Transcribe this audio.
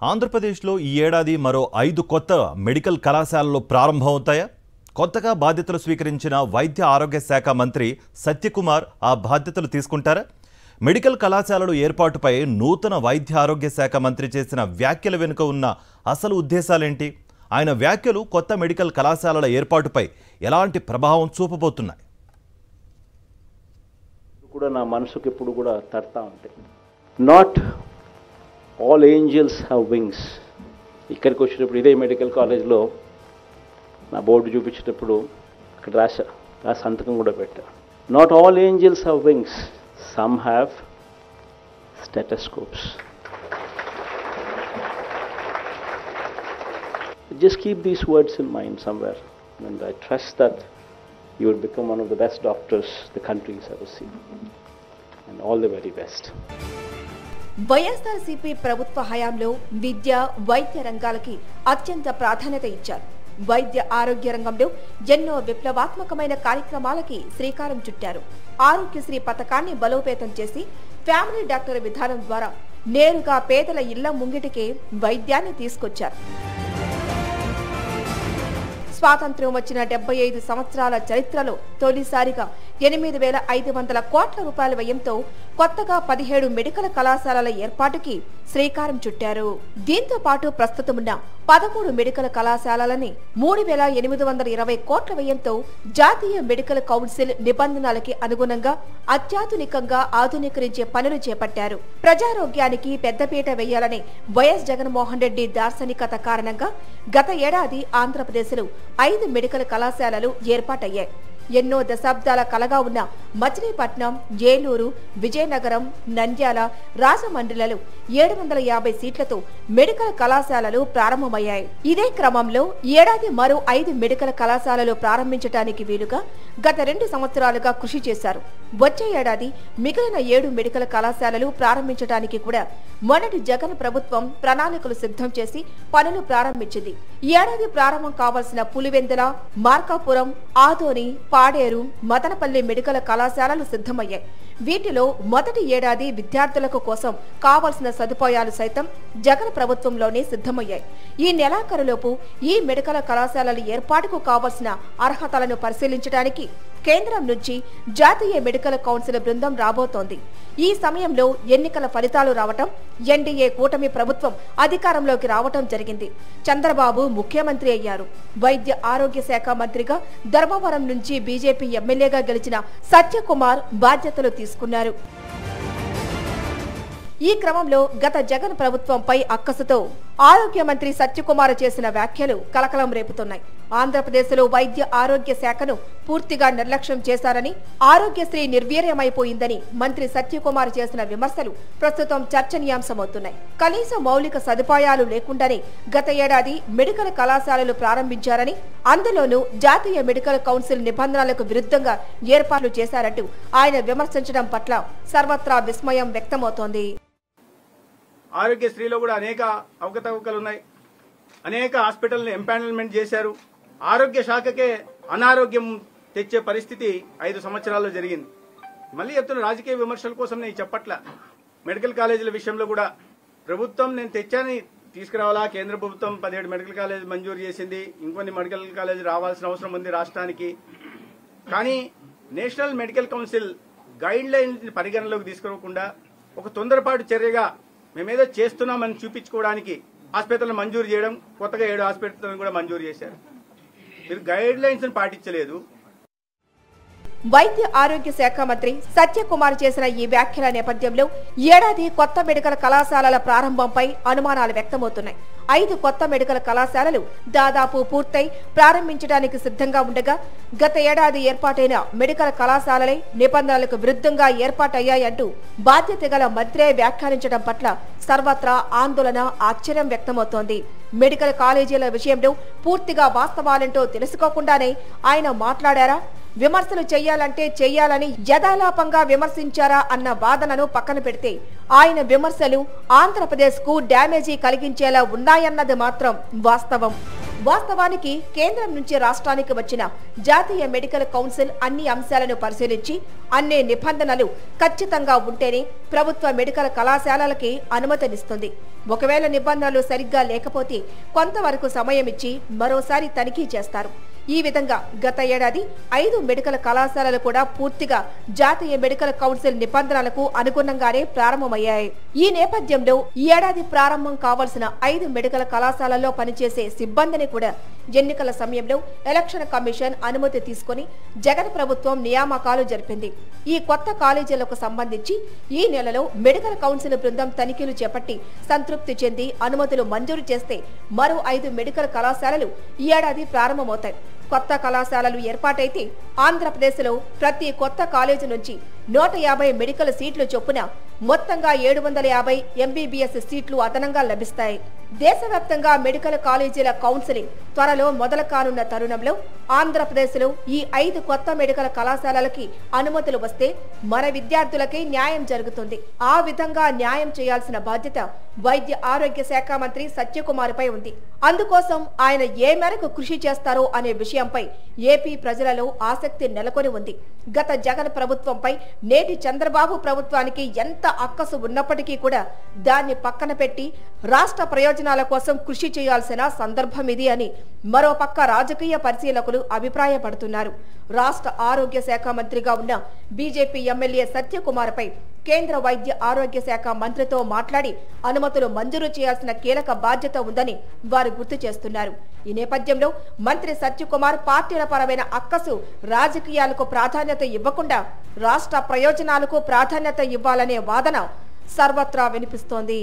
ఆంధ్రప్రదేశ్లో ఈ ఏడాది మరో 5 కొత్త మెడికల్ కళాశాలలు ప్రారంభమవుతాయా? కొత్తగా బాధ్యతలు స్వీకరించిన వైద్య ఆరోగ్య శాఖ మంత్రి సత్యకుమార్ ఆ బాధ్యతలు తీసుకుంటారా? మెడికల్ కళాశాలల ఏర్పాటుపై నూతన వైద్య ఆరోగ్య శాఖ మంత్రి చేసిన వ్యాఖ్యల వెనుక ఉన్న అసలు ఉద్దేశాలేంటి? ఆయన వ్యాఖ్యలు కొత్త మెడికల్ కళాశాలల ఏర్పాటుపై ఎలాంటి ప్రభావం చూపబోతున్నాయి? కూడా నా మనసుకి ఎప్పుడు కూడా తడతా ఉంటాయి. Not all angels have wings. ఇక్కడికి వచ్చినప్పుడు ఇదే మెడికల్ కాలేజ్లో నా బోర్డు చూపించేటప్పుడు అక్కడ ఆ సంతకం కూడా పెట్టా. Not all angels have wings, some have stethoscopes. Just keep these words in mind somewhere, and I trust that you will become one of the best doctors the country has ever seen. And all the very best. YSRCP ప్రభుత్వ హయాంలో విద్య, వైద్య రంగాలకి అత్యంత ప్రాధాన్యత ఇచ్చారు. వైద్య ఆరోగ్య రంగంలో ఎన్నో విప్లవాత్మకమైన కార్యక్రమాలకి శ్రీకారం చుట్టారు. ఆరోగ్యశ్రీ పథకాన్ని బలోపేతం చేసి ఫ్యామిలీ డాక్టర్ విధానం ద్వారా నేరుగా పేదల ఇళ్ల ముంగిటికే వైద్యాన్ని తీసుకొచ్చారు. స్వాతంత్ర్యం వచ్చిన 75 సంవత్సరాల చరిత్రలో తొలిసారిగా 8,500 కోట్ల రూపాయల వ్యయంతో కొత్తగా 17 మెడికల్ కళాశాలల ఏర్పాటుకి శ్రీకారం చుట్టారు. దీంతో పాటు ప్రస్తుతమున్న 13 మెడికల్ కళాశాలలని 3,820 కోట్ల వ్యయంతో జాతీయ మెడికల్ కౌన్సిల్ నిబంధనలకి అనుగుణంగా అత్యాధునికంగా ఆధునీకరించే పనులు చేపట్టారు. ప్రజారోగ్యానికి పెద్దపీట వేయాలనే వైఎస్ జగన్మోహన్ రెడ్డి దార్శనికత కారణంగా గత ఏడాది ఆంధ్రప్రదేశ్లో 5 మెడికల్ కళాశాలలు ఏర్పాటయ్యాయి. ఎన్నో దశాబ్దాల కలగా ఉన్న మచిలీపట్నం, ఏలూరు, విజయనగరం, నంద్యాల, రాజమండ్రిలలో 750 సీట్లతో మెడికల్ కళాశాలలు ప్రారంభమయ్యాయి. ఇదే క్రమంలో ఏడాది మరో 5 మెడికల్ కళాశాలలు ప్రారంభించడానికి వీలుగా గత 2 సంవత్సరాలుగా కృషి చేశారు. వచ్చే ఏడాది మిగిలిన 7 మెడికల్ కళాశాలలు ప్రారంభించడానికి కూడా మొన్నటి జగన్ ప్రభుత్వం ప్రణాళికలు సిద్ధం చేసి పనులు ప్రారంభించింది. ఈ ఏడాది ప్రారంభం కావాల్సిన పులివెందుల, మార్కాపురం, ఆదోని, పాడేరు, మదనపల్లి మెడికల్ కళాశాలలు సిద్ధమయ్యాయి. వీటిలో మొదటి ఏడాది విద్యార్థులకు కోసం కావాల్సిన సదుపాయాలు సైతం జగన్ ప్రభుత్వంలోనే సిద్ధమయ్యాయి. ఈ నెలాఖరులోపు ఈ మెడికల్ కళాశాలల ఏర్పాటుకు కావాల్సిన అర్హతలను పరిశీలించడానికి కేంద్రం నుంచి జాతీయ మెడికల్ కౌన్సిల్ బృందం రాబోతోంది. ఈ సమయంలో ఎన్నికల ఫలితాలు రావటం, ఎన్డీఏ కూటమి ప్రభుత్వం అధికారంలోకి రావటం జరిగింది. చంద్రబాబు ముఖ్యమంత్రి అయ్యారు. వైద్య ఆరోగ్య శాఖ మంత్రిగా ధర్మవరం నుంచి బీజేపీ ఎమ్మెల్యేగా గెలిచిన సత్యకుమార్ బాధ్యతలు తీసుకున్నారు. ఈ క్రమంలో గత జగన్ ప్రభుత్వంపై అక్కసుతో ఆరోగ్య మంత్రి సత్యకుమార్ చేసిన వ్యాఖ్యలు కలకలం రేపుతున్నాయి. ఆంధ్రప్రదేశ్లో వైద్య ఆరోగ్య శాఖను పూర్తిగా నిర్లక్ష్యం చేశారని, ఆరోగ్యశ్రీ నిర్వీర్యమైపోయిందని మంత్రి సత్యకుమార్ చేసిన విమర్శలు ప్రస్తుతం చర్చనీయాంశమవుతున్నాయి. కనీస మౌలిక సదుపాయాలు లేకుండానే గత ఏడాది మెడికల్ కళాశాలలు ప్రారంభించారని, అందులోనూ జాతీయ మెడికల్ కౌన్సిల్ నిబంధనలకు విరుద్ధంగా ఏర్పాట్లు చేశారంటూ ఆయన విమర్శించడం పట్ల సర్వత్రా విస్మయం వ్యక్తమవుతోంది. ఆరోగ్యశ్రీలో కూడా అనేక అవకతవకలు ఉన్నాయి. అనేక హాస్పిటల్ని ఎంపానల్మెంట్ చేశారు. ఆరోగ్య శాఖకే అనారోగ్యం తెచ్చే పరిస్థితి 5 సంవత్సరాల్లో జరిగింది. మళ్ళీ చెప్తున్న రాజకీయ విమర్శల కోసం నేను చెప్పట్లా. మెడికల్ కాలేజీల విషయంలో కూడా ప్రభుత్వం నేను తెచ్చాని తీసుకురావాలా. కేంద్ర ప్రభుత్వం 17 మెడికల్ కాలేజ్ మంజూరు చేసింది. ఇంకొన్ని మెడికల్ కాలేజ్ రావాల్సిన అవసరం ఉంది రాష్ట్రానికి. కానీ national medical council guide lines పరిగణలోకి తీసుకోకుండా ఒక తొందరపాటు చర్యగా మేమేదో చేస్తున్నామని చూపించుకోవడానికి హాస్పిటల్ మంజూరు చేయడం, కొత్తగా 7 హాస్పిటల్ కూడా మంజూరు చేశారు. మీరు గైడ్ లైన్స్ పాటించలేదు. వైద్య ఆరోగ్య శాఖ మంత్రి సత్యకుమార్ చేసిన ఈ వ్యాఖ్యల నేపథ్యంలో ఏడాది కొత్త మెడికల్ కళాశాలల ప్రారంభంపై అనుమానాలు వ్యక్తమవుతున్నాయి. 5 కొత్త మెడికల్ కళాశాలలు దాదాపు పూర్తయి ప్రారంభించడానికి సిద్ధంగా ఉండగా గత ఏడాది ఏర్పాటైన మెడికల్ కళాశాలలే నిబంధనలకు విరుద్ధంగా ఏర్పాటయ్యాయంటూ బాధ్యత గల మంత్రే వ్యాఖ్యానించడం పట్ల సర్వత్రా ఆందోళన, ఆశ్చర్యం వ్యక్తమవుతోంది. మెడికల్ కాలేజీల విషయంలో పూర్తిగా వాస్తవాలేంటో తెలుసుకోకుండానే ఆయన మాట్లాడారా, విమర్శలు చేయాలంటే చేయాలని యథాలాపంగా విమర్శించారా అన్న వాదనను పక్కన పెడితే ఆయన విమర్శలు ఆంధ్రప్రదేశ్ కు డ్యామేజీ కలిగించేలా ఉన్నాయన్నది మాత్రం వాస్తవం. వాస్తవానికి కేంద్రం నుంచి రాష్ట్రానికి వచ్చిన జాతీయ మెడికల్ కౌన్సిల్ అన్ని అంశాలను పరిశీలించి అన్ని నిబంధనలు ఖచ్చితంగా ఉంటేనే ప్రభుత్వ మెడికల్ కళాశాలలకి అనుమతినిస్తుంది. ఒకవేళ నిబంధనలు సరిగ్గా లేకపోతే కొంతవరకు సమయం ఇచ్చి మరోసారి తనిఖీ చేస్తారు. ఈ విధంగా గత ఏడాది 5 మెడికల్ కళాశాలలు కూడా పూర్తిగా జాతీయ మెడికల్ కౌన్సిల్ నిబంధనలకు అనుగుణంగానే ప్రారంభమయ్యాయి. ఈ నేపథ్యంలో ఈ ఏడాది ప్రారంభం కావాల్సిన 5 మెడికల్ కళాశాలల్లో పనిచేసే సిబ్బందిని కూడా ఎన్నికల సమయంలో ఎలక్షన్ కమిషన్ అనుమతి తీసుకుని జగన్ ప్రభుత్వం నియామకాలు జరిపింది. ఈ కొత్త కాలేజీలకు సంబంధించి ఈ నెలలో మెడికల్ కౌన్సిల్ బృందం తనిఖీలు చేపట్టి సంతృప్తి చెంది అనుమతులు మంజూరు చేస్తే మరో 5 మెడికల్ కళాశాలలు ఈ ఏడాది ప్రారంభమవుతాయి. కొత్త కళాశాలలు ఏర్పాటైతే ఆంధ్రప్రదేశ్లో ప్రతి కొత్త కాలేజీ నుంచి 150 మెడికల్ సీట్లు చొప్పున మొత్తంగా 750 ఎంబీబీఎస్ సీట్లు అదనంగా లభిస్తాయి. దేశవ్యాప్తంగా మెడికల్ కాలేజీల కౌన్సిలింగ్ త్వరలో మొదలు కానున్న తరుణంలో ఆంధ్రప్రదేశ్లో ఈ 5 కొత్త మెడికల్ కళాశాలలకి అనుమతులు వస్తే మన విద్యార్థులకే న్యాయం జరుగుతుంది. ఆ విధంగా న్యాయం చేయాల్సిన బాధ్యత వైద్య ఆరోగ్య శాఖ మంత్రి సత్యకుమార్పై ఉంది. అందుకోసం ఆయన ఏ మేరకు కృషి చేస్తారో అనే విషయంపై ఏపీ ప్రజలలో ఆసక్తి నెలకొని ఉంది. గత జగన్ ప్రభుత్వంపై నేటి చంద్రబాబు ప్రభుత్వానికి ఎంత అక్కసు ఉన్నప్పటికీ కూడా దాన్ని పక్కన పెట్టి రాష్ట్ర ప్రయోజనాల కోసం కృషి చేయాల్సిన సందర్భం ఇది అని మరోపక్క రాజకీయ పరిశీలకులు అభిప్రాయపడుతున్నారు. రాష్ట్ర ఆరోగ్య శాఖ మంత్రిగా ఉన్న బీజేపీ ఎమ్మెల్యే సత్యకుమార్పై కేంద్ర వైద్య ఆరోగ్య శాఖ మంత్రితో మాట్లాడి అనుమతులు మంజూరు చేయాల్సిన కీలక బాధ్యత ఉందని వారు గుర్తు చేస్తున్నారు. ఈ నేపథ్యంలో మంత్రి సత్యకుమార్ పార్టీల పరమైన అక్కసు రాజకీయాలకు ప్రాధాన్యత ఇవ్వకుండా రాష్ట్ర ప్రయోజనాలకు ప్రాధాన్యత ఇవ్వాలనే వాదన సర్వత్రా వినిపిస్తోంది.